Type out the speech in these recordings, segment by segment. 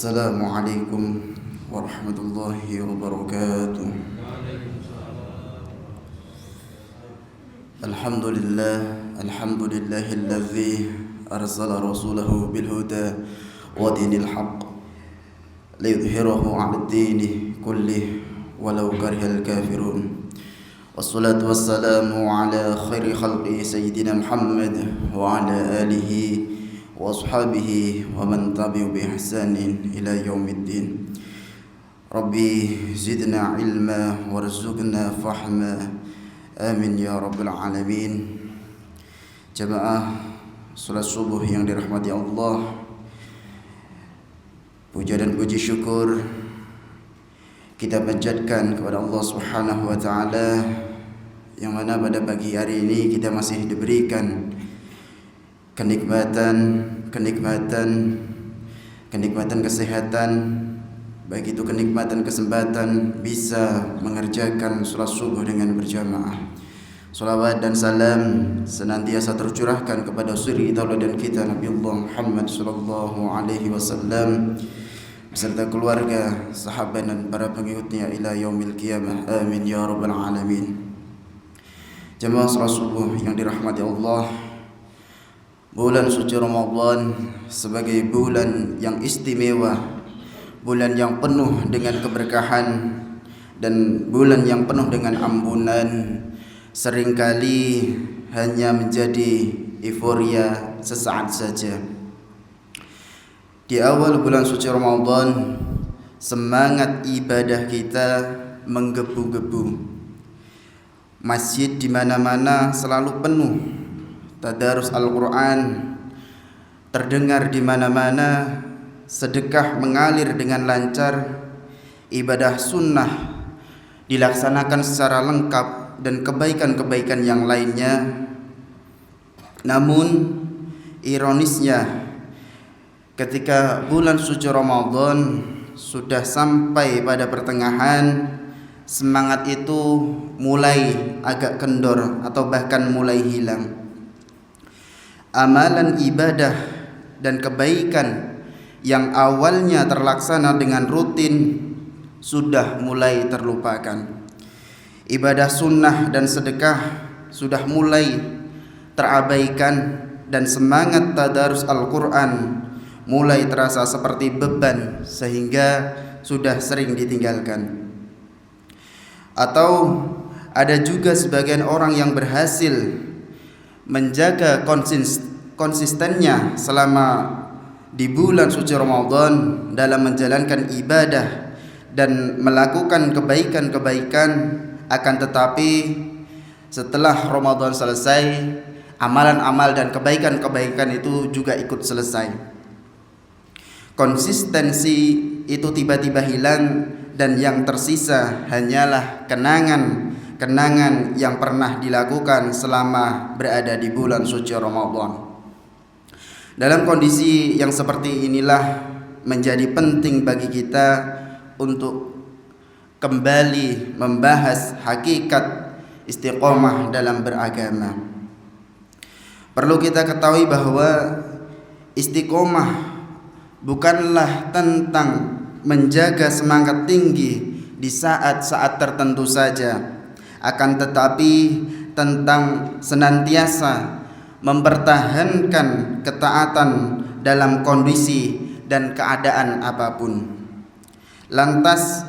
Assalamualaikum warahmatullahi wabarakatuh. Alhamdulillahilladzi arsala rasulahu bilhuda wa dinil haqq liyudhhirahu 'alad dini kullih walau karihal kafirun. Wassalatu wassalamu ala khairi khalqi sayyidina Muhammad wa ala alihi wa ashabihi wa man tabi'u bi ihsanin ila yaumiddin. Rabbi zidna ilma warzuqna fahma, amin ya rabbal alamin. Jamaah salat subuh yang dirahmati Allah, puja dan puji syukur kita panjatkan kepada Allah Subhanahu wa taala, yang mana pada pagi hari ini kita masih diberikan kenikmatan kesehatan, baik itu kenikmatan kesempatan bisa mengerjakan salat subuh dengan berjamaah. Salawat dan salam senantiasa tercurahkan kepada suri tauladan kita Nabiullah Muhammad sallallahu alaihi wasallam beserta keluarga, sahabat dan para pengikutnya ila yaumil qiyamah, amin ya rabbal alamin. Jamaah salat subuh yang dirahmati Allah, bulan suci Ramadan sebagai bulan yang istimewa, bulan yang penuh dengan keberkahan dan bulan yang penuh dengan ampunan, seringkali hanya menjadi euforia sesaat saja. Di awal bulan suci Ramadan, semangat ibadah kita menggebu-gebu. Masjid di mana-mana selalu penuh. Tadarus Al-Quran terdengar di mana-mana, sedekah mengalir dengan lancar, ibadah sunnah dilaksanakan secara lengkap dan kebaikan-kebaikan yang lainnya. Namun ironisnya, ketika bulan suci Ramadan sudah sampai pada pertengahan, semangat itu mulai agak kendor atau bahkan mulai hilang. Amalan ibadah dan kebaikan yang awalnya terlaksana dengan rutin sudah mulai terlupakan. Ibadah sunnah dan sedekah sudah mulai terabaikan, dan semangat tadarus Al-Quran mulai terasa seperti beban sehingga sudah sering ditinggalkan. Atau ada juga sebagian orang yang berhasil menjaga konsistennya selama di bulan suci Ramadan dalam menjalankan ibadah dan melakukan kebaikan-kebaikan, akan tetapi setelah Ramadan selesai, amalan-amal dan kebaikan-kebaikan itu juga ikut selesai. Konsistensi itu tiba-tiba hilang, dan yang tersisa hanyalah kenangan yang pernah dilakukan selama berada di bulan suci Ramadan. Dalam kondisi yang seperti inilah menjadi penting bagi kita untuk kembali membahas hakikat istiqomah dalam beragama. Perlu kita ketahui bahwa istiqomah bukanlah tentang menjaga semangat tinggi di saat-saat tertentu saja, akan tetapi tentang senantiasa mempertahankan ketaatan dalam kondisi dan keadaan apapun. Lantas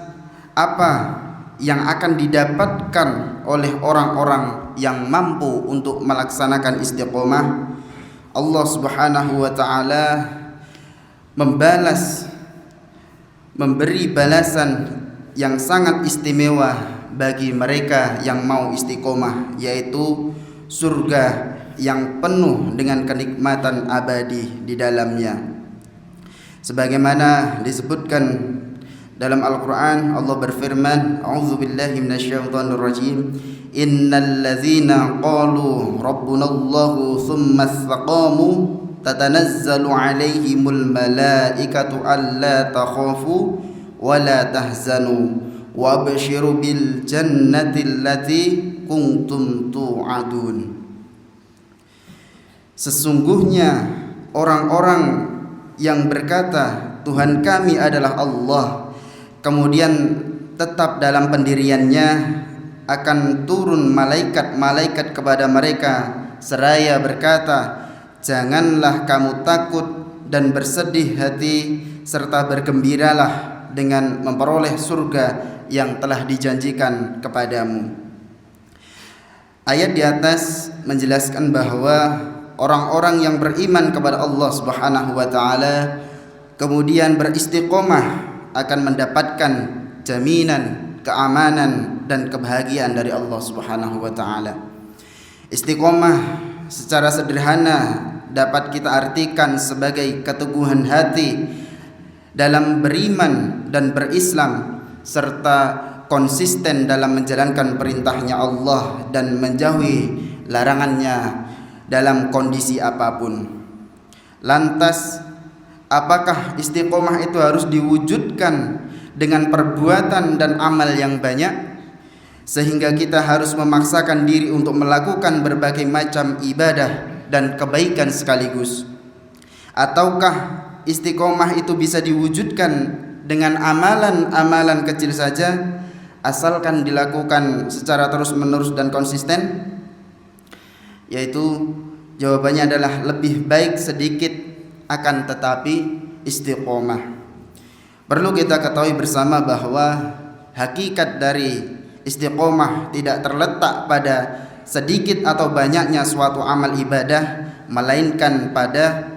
apa yang akan didapatkan oleh orang-orang yang mampu untuk melaksanakan istiqomah? Allah Subhanahu wa taala memberi balasan yang sangat istimewa bagi mereka yang mau istiqomah, yaitu surga yang penuh dengan kenikmatan abadi di dalamnya. Sebagaimana disebutkan dalam Al-Quran, Allah berfirman, a'udzubillahi minasyaitonirrajim, innal ladzina qalu rabbunallahu tsumma istaqamu tatanazzalu alaihimul malaikatu alla takhafu wa la tahzanu wa abshiru bil jannati allati kuntum tu'adun. Sesungguhnya orang-orang yang berkata Tuhan kami adalah Allah, kemudian tetap dalam pendiriannya, akan turun malaikat-malaikat kepada mereka seraya berkata, janganlah kamu takut dan bersedih hati, serta bergembiralah dengan memperoleh surga yang telah dijanjikan kepadamu. Ayat di atas menjelaskan bahwa orang-orang yang beriman kepada Allah Subhanahu wa taala kemudian beristiqomah akan mendapatkan jaminan keamanan dan kebahagiaan dari Allah Subhanahu wa taala. Istiqomah secara sederhana dapat kita artikan sebagai keteguhan hati dalam beriman dan berislam, serta konsisten dalam menjalankan perintahnya Allah dan menjauhi larangannya dalam kondisi apapun. Lantas, apakah istiqomah itu harus diwujudkan dengan perbuatan dan amal yang banyak, sehingga kita harus memaksakan diri untuk melakukan berbagai macam ibadah dan kebaikan sekaligus? Ataukah istiqomah itu bisa diwujudkan dengan amalan-amalan kecil saja, asalkan dilakukan secara terus-menerus dan konsisten? Yaitu jawabannya adalah lebih baik sedikit akan tetapi istiqomah. Perlu kita ketahui bersama bahwa hakikat dari istiqomah tidak terletak pada sedikit atau banyaknya suatu amal ibadah, melainkan pada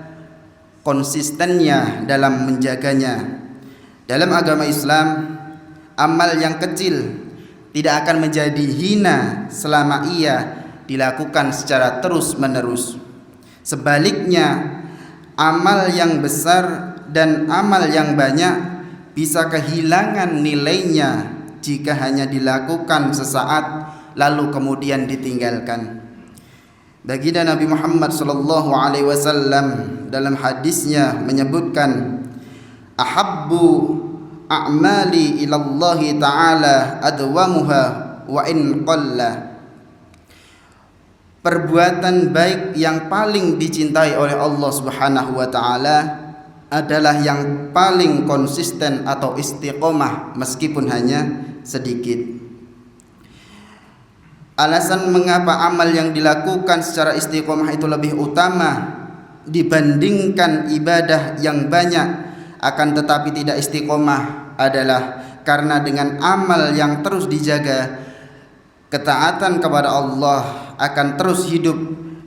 konsistennya dalam menjaganya. Dalam agama Islam, amal yang kecil tidak akan menjadi hina selama ia dilakukan secara terus-menerus. Sebaliknya, amal yang besar dan amal yang banyak bisa kehilangan nilainya jika hanya dilakukan sesaat lalu kemudian ditinggalkan. Baginda Nabi Muhammad sallallahu alaihi wasallam dalam hadisnya menyebutkan, ahabbu a'mali ilallahi ta'ala adwamuha wa in qalla. Perbuatan baik yang paling dicintai oleh Allah Subhanahu wa taala adalah yang paling konsisten atau istiqomah meskipun hanya sedikit. Alasan mengapa amal yang dilakukan secara istiqomah itu lebih utama dibandingkan ibadah yang banyak akan tetapi tidak istiqomah adalah karena dengan amal yang terus dijaga, ketaatan kepada Allah akan terus hidup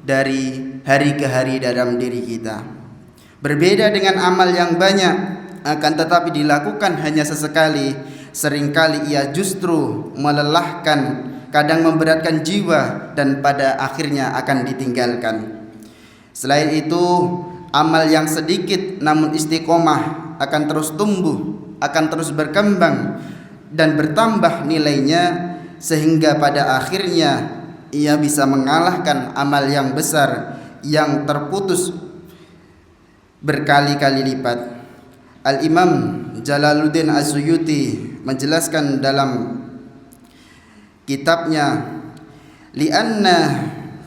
dari hari ke hari dalam diri kita. Berbeda dengan amal yang banyak akan tetapi dilakukan hanya sesekali, seringkali ia justru melelahkan, kadang memberatkan jiwa dan pada akhirnya akan ditinggalkan. Selain itu, amal yang sedikit namun istiqomah akan terus tumbuh, akan terus berkembang dan bertambah nilainya, sehingga pada akhirnya ia bisa mengalahkan amal yang besar yang terputus berkali-kali lipat. Al-Imam Jalaluddin As-Suyuti menjelaskan dalam kitabnya, li'anna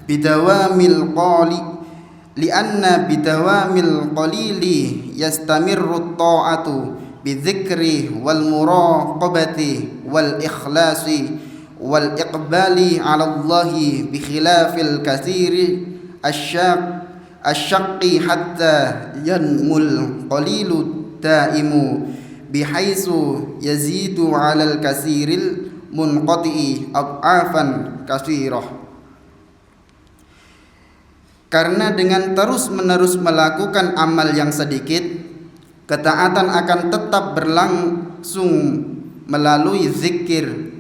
bidawamil qalili yastamirru ta'atu bidzikri wal muraqabati wal ikhlasi wal iqbali 'ala Allahi bi khilafil katsiri asyaqqi hatta yanmul qalilu daimu bihaitsu yazidu 'alal katsiril munqati'i ad'afan katsirah. Karena dengan terus-menerus melakukan amal yang sedikit, ketaatan akan tetap berlangsung melalui zikir,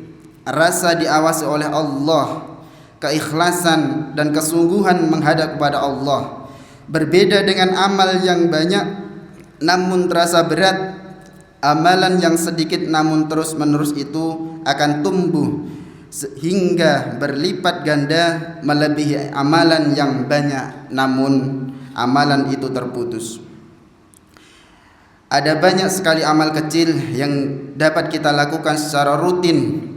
rasa diawasi oleh Allah, keikhlasan dan kesungguhan menghadap kepada Allah. Berbeda dengan amal yang banyak namun terasa berat, amalan yang sedikit namun terus-menerus itu akan tumbuh hingga berlipat ganda melebihi amalan yang banyak namun amalan itu terputus. Ada banyak sekali amal kecil yang dapat kita lakukan secara rutin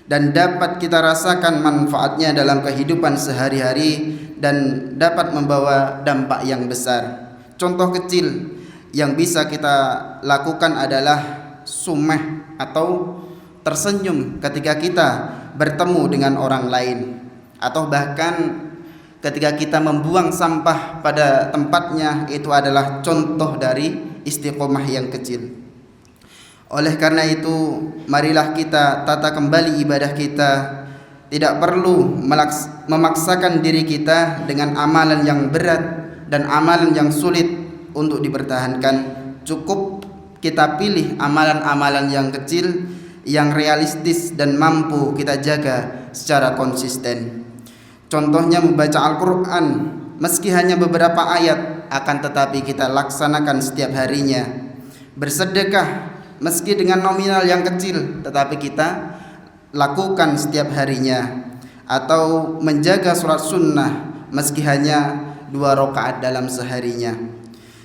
dan dapat kita rasakan manfaatnya dalam kehidupan sehari-hari dan dapat membawa dampak yang besar. Contoh kecil, yang bisa kita lakukan adalah sumeh atau tersenyum ketika kita bertemu dengan orang lain, atau bahkan ketika kita membuang sampah pada tempatnya, itu adalah contoh dari istiqomah yang kecil. Oleh karena itu, marilah kita tata kembali ibadah kita. Tidak perlu memaksakan diri kita dengan amalan yang berat dan amalan yang sulit untuk dipertahankan. Cukup kita pilih amalan-amalan yang kecil, yang realistis dan mampu kita jaga secara konsisten. Contohnya membaca Al-Quran, meski hanya beberapa ayat, akan tetapi kita laksanakan setiap harinya. Bersedekah, meski dengan nominal yang kecil, tetapi kita lakukan setiap harinya. Atau menjaga sholat sunnah, meski hanya 2 rakaat dalam seharinya.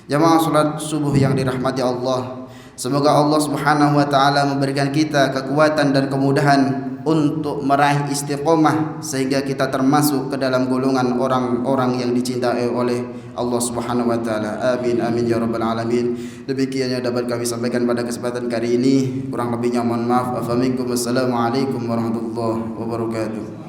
Jamaah sholat subuh yang dirahmati Allah, semoga Allah Subhanahu wa taala memberikan kita kekuatan dan kemudahan untuk meraih istiqomah, sehingga kita termasuk ke dalam golongan orang-orang yang dicintai oleh Allah Subhanahu wa taala. Amin amin ya rabbal alamin. Demikian yang dapat kami sampaikan pada kesempatan kali ini. Kurang lebihnya mohon maaf. Assalamualaikum warahmatullahi wabarakatuh.